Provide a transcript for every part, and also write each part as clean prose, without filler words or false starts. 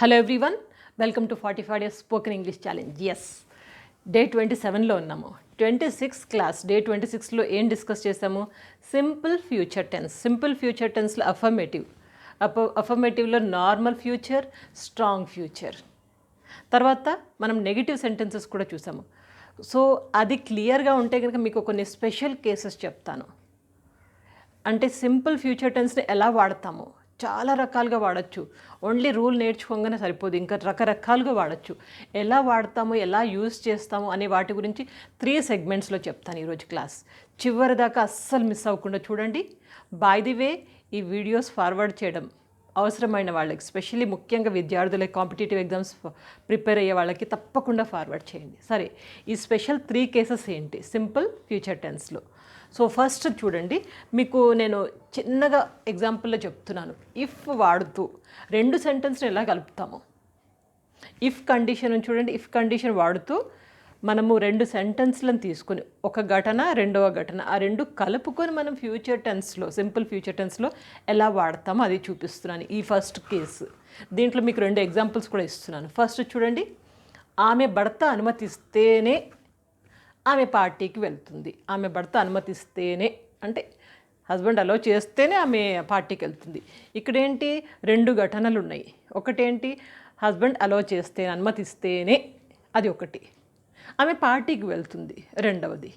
Hello everyone, welcome to 45 days spoken English challenge. Day 27లో ఉన్నాము. 26 class day 26లో ఏం డిస్కస్ చేసాము? Simple future tense. Simple future టెన్స్లో అఫర్మేటివ్లో నార్మల్ ఫ్యూచర్, స్ట్రాంగ్ ఫ్యూచర్. తర్వాత మనం నెగిటివ్ సెంటెన్సెస్ కూడా చూసాము. సో అది క్లియర్గా ఉంటే కనుక మీకు కొన్ని స్పెషల్ కేసెస్ చెప్తాను. అంటే సింపుల్ ఫ్యూచర్ టెన్స్ని ఎలా వాడతాము, చాలా రకాలుగా వాడచ్చు. ఓన్లీ రూల్ నేర్చుకోగానే సరిపోదు, ఇంకా రకరకాలుగా వాడచ్చు. ఎలా వాడతాము, ఎలా యూజ్ చేస్తాము అనే వాటి గురించి 3 సెగ్మెంట్స్లో చెప్తాను ఈరోజు క్లాస్. చివరి దాకా అస్సలు మిస్ అవ్వకుండా చూడండి. బై ది వే, ఈ వీడియోస్ ఫార్వర్డ్ చేయడం అవసరమైన వాళ్ళకి, స్పెషల్లీ ముఖ్యంగా విద్యార్థులకి, కాంపిటేటివ్ ఎగ్జామ్స్ ప్రిపేర్ అయ్యే వాళ్ళకి తప్పకుండా ఫార్వర్డ్ చేయండి. సరే, ఈ స్పెషల్ 3 కేసెస్ ఏంటి సింపుల్ ఫ్యూచర్ టెన్స్లో? సో ఫస్ట్ చూడండి, మీకు నేను చిన్నగా ఎగ్జాంపుల్లో చెప్తున్నాను. ఇఫ్ వాడుతూ 2 సెంటెన్స్ని ఎలా కలుపుతాము. ఇఫ్ కండిషన్ చూడండి, ఇఫ్ కండిషన్ వాడుతూ మనము 2 సెంటెన్స్లను తీసుకొని ఒక ఘటన, రెండవ ఘటన, ఆ 2 కలుపుకొని మనం ఫ్యూచర్ టెన్స్లో, సింపుల్ ఫ్యూచర్ టెన్స్లో ఎలా వాడతామో అది చూపిస్తున్నాను ఈ ఫస్ట్ కేసు. దీంట్లో మీకు 2 ఎగ్జాంపుల్స్ కూడా ఇస్తున్నాను. ఫస్ట్ చూడండి, ఆమె భర్త అనుమతిస్తేనే ఆమె పార్టీకి వెళ్తుంది. ఆమె భర్త అనుమతిస్తేనే అంటే హస్బెండ్ అలో చేస్తేనే ఆమె పార్టీకి వెళ్తుంది. ఇక్కడేంటి, 2 ఘటనలు ఉన్నాయి. ఒకటేంటి, హస్బెండ్ అలో చేస్తే, అనుమతిస్తేనే, అది ఒకటి. ఆమె పార్టీకి వెళ్తుంది రెండవది.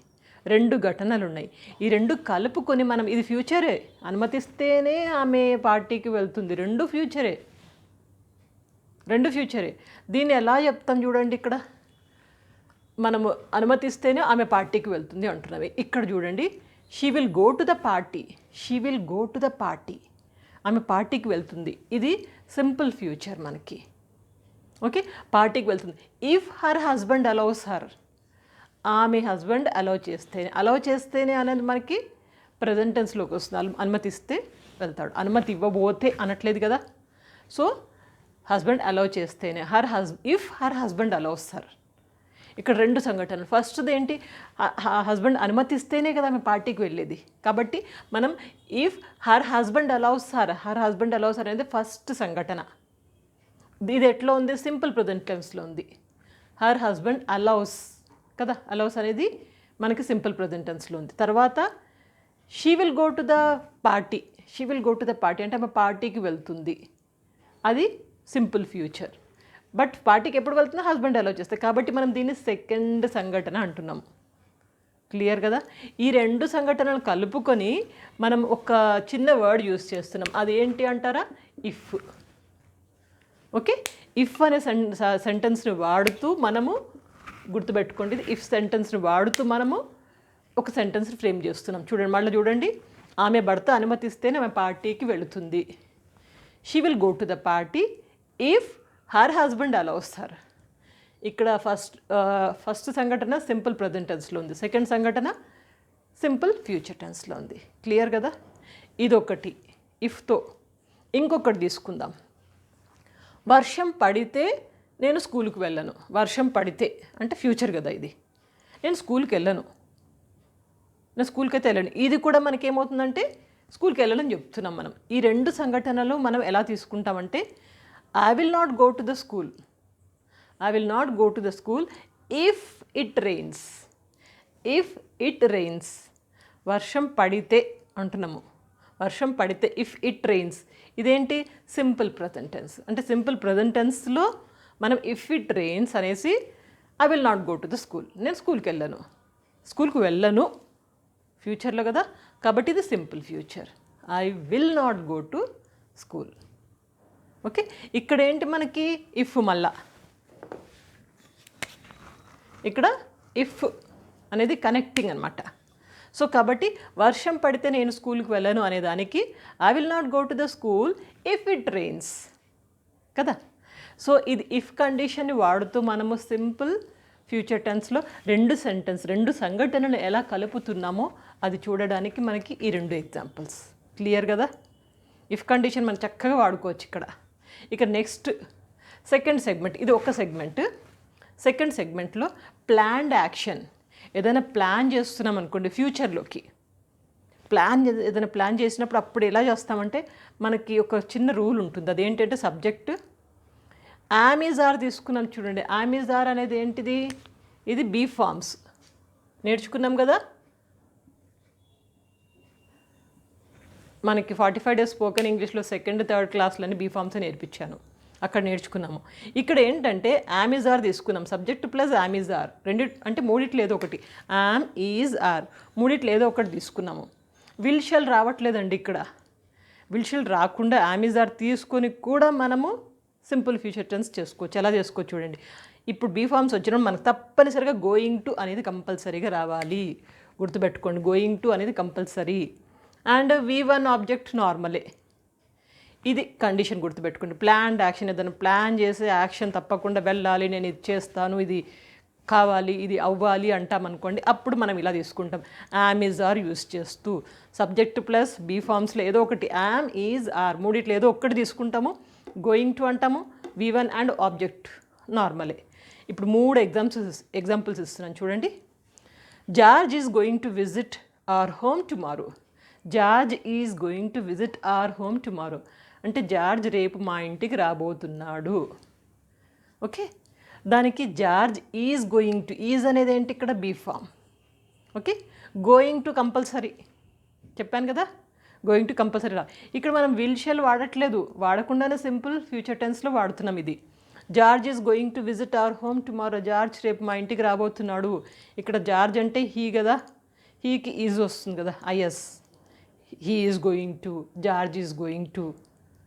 2 ఘటనలు ఉన్నాయి. ఈ 2 కలుపుకొని మనం, ఇది ఫ్యూచరే, అనుమతిస్తేనే ఆమె పార్టీకి వెళ్తుంది, 2 ఫ్యూచరే. దీన్ని ఎలా చెప్తాం చూడండి. ఇక్కడ మనము అనుమతిస్తేనే ఆమె పార్టీకి వెళ్తుంది అంటున్నవి. ఇక్కడ చూడండి, she will go to the party. ఆమె పార్టీకి వెళ్తుంది. ఇది సింపుల్ ఫ్యూచర్ మనకి. ఓకే, పార్టీకి వెళ్తుంది. If her husband allows her, ఆమె హస్బెండ్ అలౌ చేస్తేనే అనేది మనకి ప్రెజెంట్ టెన్స్లోకి వస్తుంది. అనుమతిస్తే వెళ్తాడు, అనుమతి ఇవ్వబోతే అనట్లేదు కదా. సో హస్బెండ్ అలౌ చేస్తేనే, if her husband allows her. ఇక్కడ 2 సంఘటనలు. ఫస్ట్ది ఏంటి, హస్బెండ్ అనుమతిస్తేనే కదా ఆమె పార్టీకి వెళ్ళేది. కాబట్టి మనం if her husband allows her అనేది ఫస్ట్ సంఘటన. ఇది ఎట్లా ఉంది, సింపుల్ ప్రెజెంట్ టెన్స్లో ఉంది. హర్ హస్బెండ్ అలౌస్ కదా, అలౌస్ అనేది మనకి సింపుల్ ప్రెజెంట్ టెన్స్లో ఉంది. తర్వాత she will go to the party అంటే ఆమె పార్టీకి వెళ్తుంది, అది సింపుల్ ఫ్యూచర్. బట్ పార్టీకి ఎప్పుడు వెళ్తుందో హస్బెండ్ అలౌ చేస్తాయి. కాబట్టి మనం దీన్ని సెకండ్ సంఘటన అంటున్నాము. క్లియర్ కదా. ఈ 2 సంఘటనలు కలుపుకొని మనం ఒక చిన్న వర్డ్ యూస్ చేస్తున్నాం. అది ఏంటి అంటారా, ఇఫ్. ఓకే, ఇఫ్ అనే సెంటెన్స్ని వాడుతూ మనము, గుర్తుపెట్టుకోండి, ఇఫ్ సెంటెన్స్ని వాడుతూ మనము ఒక సెంటెన్స్ని ఫ్రేమ్ చేస్తున్నాం. చూడండి, మళ్ళీ చూడండి, ఆమె భర్త అనుమతిస్తేనే ఆమె పార్టీకి వెళుతుంది. She will go to the party if her husband allows her. ఇక్కడ ఫస్ట్ సంఘటన సింపుల్ ప్రెజెంట్ టెన్స్లో ఉంది, సెకండ్ సంఘటన సింపుల్ ఫ్యూచర్ టెన్స్లో ఉంది. క్లియర్ కదా. ఇదొకటి ఇఫ్తో. ఇంకొకటి తీసుకుందాం. వర్షం పడితే నేను స్కూల్కి వెళ్ళను. వర్షం పడితే అంటే ఫ్యూచర్ కదా ఇది. నేను స్కూల్కి వెళ్ళను, నేను స్కూల్కి అయితే వెళ్ళను. ఇది కూడా మనకేమవుతుందంటే స్కూల్కి వెళ్ళాలని చెప్తున్నాం మనం. ఈ 2 సంఘటనలు మనం ఎలా తీసుకుంటామంటే, I will not go to the school if it rains. వర్షం పడితే అంటున్నాము. వర్షం పడితే, ఇఫ్ ఇట్ రెయిన్స్, ఇదేంటి, సింపుల్ ప్రెజెంట్ టెన్స్. అంటే సింపుల్ ప్రెజెంట్ టెన్స్లో మనం ఇఫ్ ఇట్ రెయిన్స్ అనేసి I will not go to the school, నేను స్కూల్కి వెళ్ళను ఫ్యూచర్లో కదా. కాబట్టి ఇది simple future, I will not go to school. Okay, ఇక్కడ ఏంటి మనకి, ఇఫ్. మళ్ళా ఇక్కడ ఇఫ్ అనేది కనెక్టింగ్ అనమాట. సో కాబట్టి వర్షం పడితే నేను స్కూల్కి వెళ్ళను అనేదానికి I will not go to the school if it rains కదా. సో ఇది ఇఫ్ కండిషన్ని వాడుతూ మనము సింపుల్ ఫ్యూచర్ టెన్స్లో 2 సంఘటనలు ఎలా కలుపుతున్నామో అది చూడడానికి మనకి ఈ 2 ఎగ్జాంపుల్స్. క్లియర్ కదా. ఇఫ్ కండిషన్ మనం చక్కగా వాడుకోవచ్చు ఇక్కడ. ఇక నెక్స్ట్ సెకండ్ సెగ్మెంట్, ఇది ఒక సెగ్మెంట్. సెకండ్ సెగ్మెంట్లో ప్లాన్డ్ యాక్షన్. ఏదైనా ప్లాన్ చేస్తున్నాం అనుకోండి ఫ్యూచర్లోకి, ఏదైనా ప్లాన్ చేసినప్పుడు అప్పుడు ఎలా చేస్తామంటే మనకి ఒక చిన్న రూల్ ఉంటుంది. అదేంటంటే సబ్జెక్ట్ యామ్ ఈజ్ ఆర్ తీసుకున్నాం చూడండి. యామ్ ఈజ్ ఆర్ అనేది ఏంటిది? ఇది బీ ఫార్మ్స్ నేర్చుకున్నాం కదా. మనకి 45 డేస్ స్పోకెన్ ఇంగ్లీష్లో సెకండ్ థర్డ్ క్లాస్లని బీ ఫార్మ్స్ నేర్పించాను, అక్కడ నేర్చుకున్నాము. ఇక్కడ ఏంటంటే యామ్ ఈజ్ ఆర్ తీసుకున్నాం, subject plus am is are, రెండు అంటే మూడిట్లో ఏదో ఒకటి, యామ్ ఈజ్ ఆర్ మూడిట్లో ఏదో ఒకటి తీసుకున్నాము. విల్ షల్ రావట్లేదండి ఇక్కడ. విల్ షల్ రాకుండా యామ్ ఈజ్ ఆర్ తీసుకొని కూడా మనము సింపుల్ ఫ్యూచర్ టెన్స్ చేసుకోవచ్చు. ఎలా చేసుకోవచ్చు చూడండి. ఇప్పుడు బీ ఫార్మ్స్ వచ్చినప్పుడు మనకు తప్పనిసరిగా గోయింగ్ టు అనేది కంపల్సరీగా రావాలి, గుర్తుపెట్టుకోండి. గోయింగ్ టు అనేది కంపల్సరీ. అండ్ V1 ఆబ్జెక్ట్ నార్మలే, ఇది కండిషన్ గుర్తుపెట్టుకోండి. ప్లాన్డ్ యాక్షన్, ఏదైనా ప్లాన్ చేసే యాక్షన్ తప్పకుండా వెళ్ళాలి, నేను ఇది చేస్తాను, ఇది కావాలి, ఇది అవ్వాలి అంటామనుకోండి, అప్పుడు మనం ఇలా తీసుకుంటాం. యామ్ ఈజ్ ఆర్ యూస్ చేస్తూ సబ్జెక్ట్ ప్లస్ బీ ఫార్మ్స్లో ఏదో ఒకటి, యామ్ ఈజ్ ఆర్ మూడిట్లో ఏదో ఒక్కటి తీసుకుంటాము, గోయింగ్ టు అంటాము, V1 అండ్ ఆబ్జెక్ట్ నార్మలే. ఇప్పుడు 3 ఎగ్జాంపుల్స్ ఇస్తున్నాను చూడండి. George is going to visit our home tomorrow. George is going to visit our home tomorrow అంటే జార్జ్ రేపు మా ఇంటికి రాబోతున్నాడు. ఓకే, దానికి George is going to, is అనేది ఏంటి ఇక్కడ? Be form. Okay, going to compulsory చెప్పాను కదా, గోయింగ్ టు కంపల్సరీ రా. ఇక్కడ మనం విల్ షెల్ వాడట్లేదు, వాడకుండానే సింపుల్ ఫ్యూచర్ టెన్స్లో వాడుతున్నాం. ఇది George is going to visit our home tomorrow, George రేపు మా ఇంటికి రాబోతున్నాడు. ఇక్కడ జార్జ్ అంటే హీ కదా, హీకి ఈజ్ వస్తుంది కదా, is. He is going to, George is going to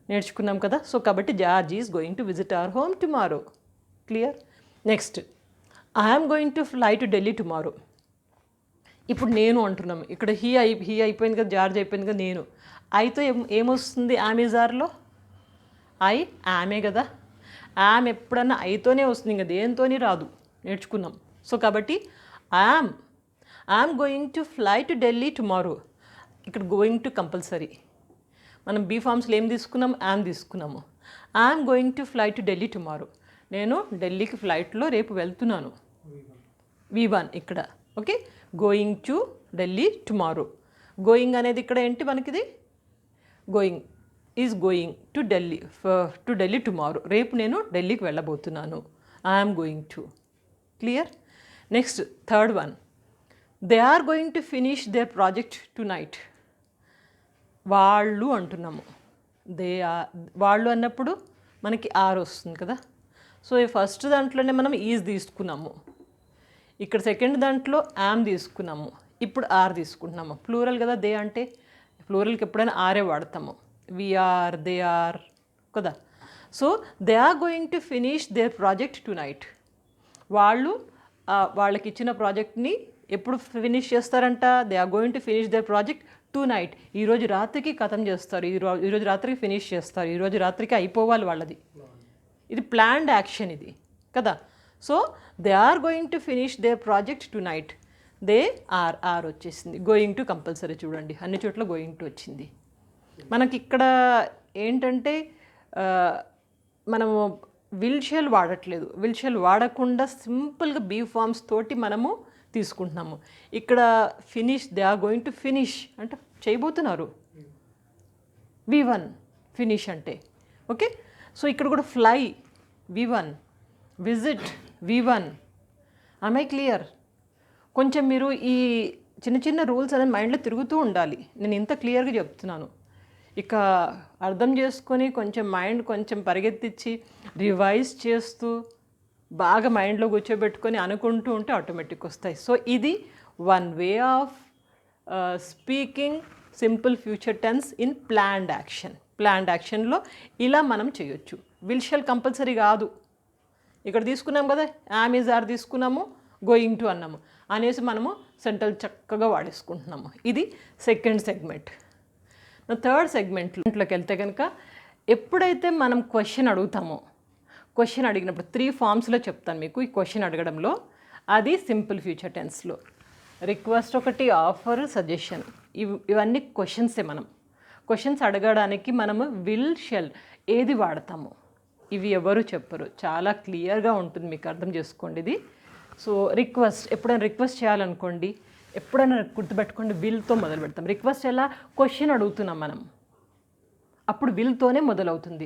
నేర్చుకున్నాం కదా. సో కాబట్టి George is going to visit our home tomorrow. Clear? Next, I'm going to fly to Delhi tomorrow. ఇప్పుడు నేను అంటున్నాము, ఇక్కడ హీ అయిపోయింది కదా, జార్జ్ అయిపోయింది కదా, నేను ఐతో ఏమొస్తుంది? యామ్ ఈజ్ ఆర్లో ఐ యామే కదా. యామ్ ఎప్పుడన్నా ఐతోనే వస్తుంది, ఇంకా దేనితోని రాదు, నేర్చుకున్నాం. సో కాబట్టి I'm going to fly to Delhi tomorrow. ఇక్కడ గోయింగ్ టు కంపల్సరీ. మనం బీ ఫార్మ్స్లో ఏం తీసుకున్నాం? యామ్ తీసుకున్నాము. I'm going to fly to Delhi tomorrow. నేను ఢిల్లీకి ఫ్లైట్లో రేపు వెళ్తున్నాను, V1 ఇక్కడ. Okay, going to Delhi tomorrow. Going అనేది ఇక్కడ ఏంటి మనకిది? Going is going to Delhi tomorrow. రేపు నేను ఢిల్లీకి వెళ్ళబోతున్నాను, I'm going to. Clear? Next third one, they are going to finish their project to night. వాళ్ళు అంటున్నాము, వాళ్ళు అన్నప్పుడు మనకి ఆర్ వస్తుంది కదా. సో ఈ ఫస్ట్ దాంట్లోనే మనం ఈజ్ తీసుకున్నాము, ఇక్కడ సెకండ్ దాంట్లో యామ్ తీసుకున్నాము, ఇప్పుడు ఆర్ తీసుకుంటున్నాము. ప్లూరల్ కదా, దే అంటే ప్లూరల్కి ఎప్పుడైనా ఆరే వాడతాము, వీఆర్, దే ఆర్ కదా. So they are going to finish their project tonight. వాళ్ళకి ఇచ్చిన ప్రాజెక్ట్ని ఎప్పుడు ఫినిష్ చేస్తారంట? They are going to finish their project tonight. ఈరోజు రాత్రికి ఖతం చేస్తారు, ఈరోజు రాత్రికి ఫినిష్ చేస్తారు, ఈరోజు రాత్రికి అయిపోవాలి వాళ్ళది. ఇది ప్లాన్డ్ యాక్షన్ ఇది కదా. So they are going to finish their project tonight. They are వచ్చేసింది. గోయింగ్ టు కంపల్సరీ చూడండి, అన్ని చోట్ల గోయింగ్ టు వచ్చింది. మనకి ఇక్కడ ఏంటంటే మనము విల్ షెల్ వాడట్లేదు, విల్ షెల్ వాడకుండా సింపుల్గా బీ ఫార్మ్స్ తోటి మనము తీసుకుంటున్నాము. ఇక్కడ finish, they are going to finish అంటే చేయబోతున్నారు, V1 ఫినిష్ అంటే. ఓకే, సో ఇక్కడ కూడా fly V1, visit V1. I clear? కొంచెం మీరు ఈ చిన్న చిన్న రూల్స్ అనేది మైండ్లో తిరుగుతూ ఉండాలి. నేను ఇంత క్లియర్గా చెప్తున్నాను, ఇక అర్థం చేసుకొని కొంచెం మైండ్ కొంచెం పరిగెత్తించి రివైజ్ చేస్తూ బాగా మైండ్లో కూర్చోబెట్టుకొని అనుకుంటూ ఉంటే ఆటోమేటిక్ వస్తాయి. సో ఇది one way of speaking simple future tense in planned action. Planned యాక్షన్లో ఇలా మనం చేయొచ్చు. విల్ షల్ కంపల్సరీ కాదు. ఇక్కడ తీసుకున్నాం కదా, యామ్ ఈజ్ ఆర్ తీసుకున్నాము, గోయింగ్ టు అన్నాము అనేసి మనము సెంటెన్స్ చక్కగా వాడేసుకుంటున్నాము. ఇది సెకండ్ సెగ్మెంట్. థర్డ్ సెగ్మెంట్లోకి వెళ్తే కనుక ఎప్పుడైతే మనం క్వశ్చన్ అడుగుతామో, క్వశ్చన్ అడిగినప్పుడు 3 ఫామ్స్లో చెప్తాను మీకు ఈ క్వశ్చన్ అడగడంలో. అది సింపుల్ ఫ్యూచర్ టెన్స్లో రిక్వెస్ట్ ఒకటి, ఆఫర్, సజెషన్, ఇవన్నీ క్వశ్చన్సే. మనం క్వశ్చన్స్ అడగడానికి మనము విల్ షెల్ ఏది వాడతాము, ఇవి ఎవరు చెప్పరు, చాలా క్లియర్గా ఉంటుంది, మీకు అర్థం చేసుకోండి ఇది. సో రిక్వెస్ట్, ఎప్పుడైనా రిక్వెస్ట్ చేయాలనుకోండి, ఎప్పుడైనా గుర్తుపెట్టుకోండి, విల్తో మొదలు పెడతాం. రిక్వెస్ట్ ఎలా? క్వశ్చన్ అడుగుతున్నాం మనం, అప్పుడు విల్తోనే మొదలవుతుంది.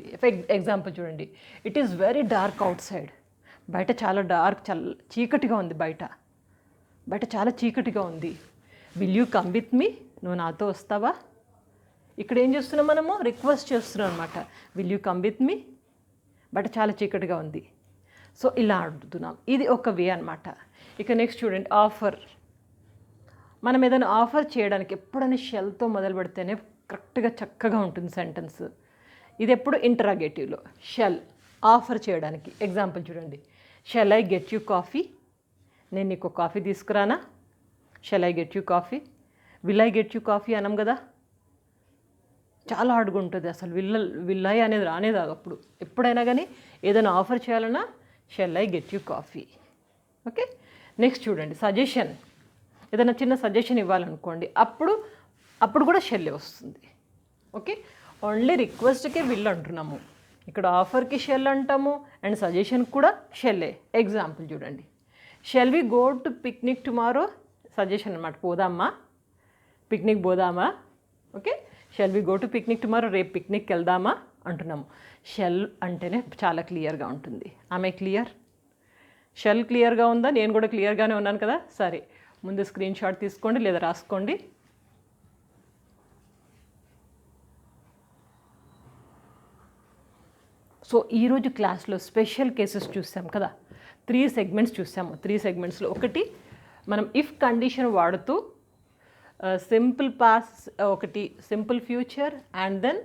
ఎగ్జాంపుల్ చూడండి, it is very dark out side. బయట చాలా చీకటిగా ఉంది. బయట చాలా చీకటిగా ఉంది. Will you come with me? నువ్వు నాతో వస్తావా? ఇక్కడ ఏం చేస్తున్నాం మనము? రిక్వెస్ట్ చేస్తున్నాం అనమాట. Will you come with me? బయట చాలా చీకటిగా ఉంది. సో ఇలా అడుగుతున్నాం. ఇది ఒక వే అనమాట. ఇక నెక్స్ట్ చూడండి, ఆఫర్. మనం ఏదైనా ఆఫర్ చేయడానికి ఎప్పుడైనా షెల్తో మొదలు పెడితేనే కరెక్ట్గా చక్కగా ఉంటుంది సెంటెన్స్. ఇది ఎప్పుడు ఇంటరాగేటివ్లో. షెల్ ఆఫర్ చేయడానికి. ఎగ్జాంపుల్ చూడండి, shall I get you coffee? నేను నీకు కాఫీ తీసుకురానా? Shall I get you coffee? Will I get you coffee అనం కదా. చాలా అడుగుంటుంది అసలు. విల్ ఐ అనేది రానేది అప్పుడు. ఎప్పుడైనా కానీ ఏదైనా ఆఫర్ చేయాలన్నా shall I get you coffee. Okay. Next చూడండి, సజెషన్. ఏదైనా చిన్న సజెషన్ ఇవ్వాలనుకోండి, అప్పుడు కూడా షెల్లే వస్తుంది. ఓకే. ఓన్లీ రిక్వెస్ట్కే విల్ అంటున్నాము. ఇక్కడ ఆఫర్కి షెల్ అంటాము అండ్ సజెషన్ కూడా షెల్లే. ఎగ్జాంపుల్ చూడండి, shall we go to picnic tomorrow? Suggestion అనమాట. పోదామా, పిక్నిక్ పోదామా? Okay. Shall we go to picnic tomorrow? రేపు పిక్నిక్కి వెళ్దామా అంటున్నాము. షెల్ అంటేనే చాలా క్లియర్గా ఉంటుంది. ఆమె క్లియర్? షెల్ క్లియర్గా ఉందా? నేను కూడా క్లియర్గానే ఉన్నాను కదా. సరే, ముందు స్క్రీన్ షాట్ తీసుకోండి లేదా రాసుకోండి. సో ఈరోజు క్లాస్లో స్పెషల్ కేసెస్ చూసాం కదా. 3 సెగ్మెంట్స్ చూసాము. 3 సెగ్మెంట్స్లో ఒకటి మనం ఇఫ్ కండిషన్ వాడుతూ సింపుల్ పాస్, ఒకటి simple future and then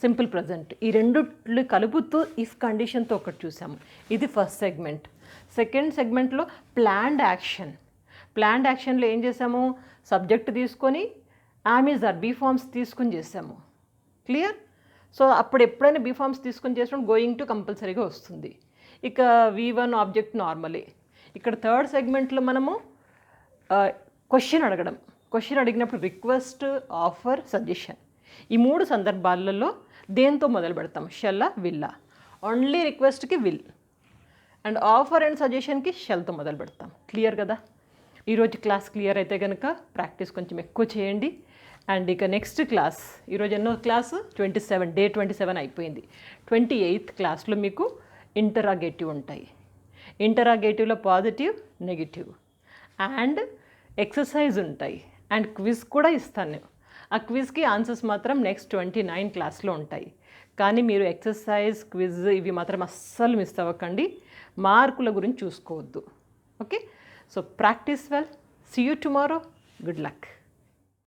simple present, ఈ రెండిట్లు కలుపుతూ ఇఫ్ కండిషన్తో ఒకటి చూసాము. ఇది ఫస్ట్ సెగ్మెంట్. సెకండ్ సెగ్మెంట్లో ప్లాన్డ్ యాక్షన్. ప్లాన్డ్ యాక్షన్లో ఏం చేసాము? సబ్జెక్ట్ తీసుకొని ఆమెజ్ ఆర్ బీ ఫార్మ్స్ తీసుకొని చేసాము. క్లియర్? సో అప్పుడు ఎప్పుడైనా బీ ఫార్మ్స్ తీసుకొని చేసినప్పుడు గోయింగ్ టు కంపల్సరీగా వస్తుంది. ఇక V1 ఆబ్జెక్ట్ నార్మలే. ఇక్కడ థర్డ్ సెగ్మెంట్లో మనము క్వశ్చన్ అడగడం. క్వశ్చన్ అడిగినప్పుడు రిక్వెస్ట్, ఆఫర్, సజెషన్. ఈ 3 సందర్భాలలో దేంతో మొదలు పెడతాం? షెల్లా, విల్లా? ఓన్లీ రిక్వెస్ట్కి విల్ అండ్ ఆఫర్ అండ్ సజెషన్కి షెల్తో మొదలు పెడతాం. క్లియర్ కదా? ఈరోజు క్లాస్ క్లియర్ అయితే కనుక ప్రాక్టీస్ కొంచెం ఎక్కువ చేయండి. అండ్ ఇక నెక్స్ట్ క్లాస్, ఈరోజు ఎన్నో క్లాసు? 27, డే 27 అయిపోయింది. 28th క్లాస్లో మీకు ఇంటరాగేటివ్ ఉంటాయి. ఇంటరాగేటివ్లో పాజిటివ్, నెగిటివ్ అండ్ ఎక్సర్సైజ్ ఉంటాయి అండ్ క్విజ్ కూడా ఇస్తాను. ఆ క్విజ్కి ఆన్సర్స్ మాత్రం నెక్స్ట్ 29 క్లాస్లో ఉంటాయి. కానీ మీరు ఎక్సర్సైజ్, క్విజ్ ఇవి మాత్రం అస్సలు మిస్ అవ్వకండి. మార్కుల గురించి చూసుకోవద్దు. Okay. So practice well. See you tomorrow. Good luck.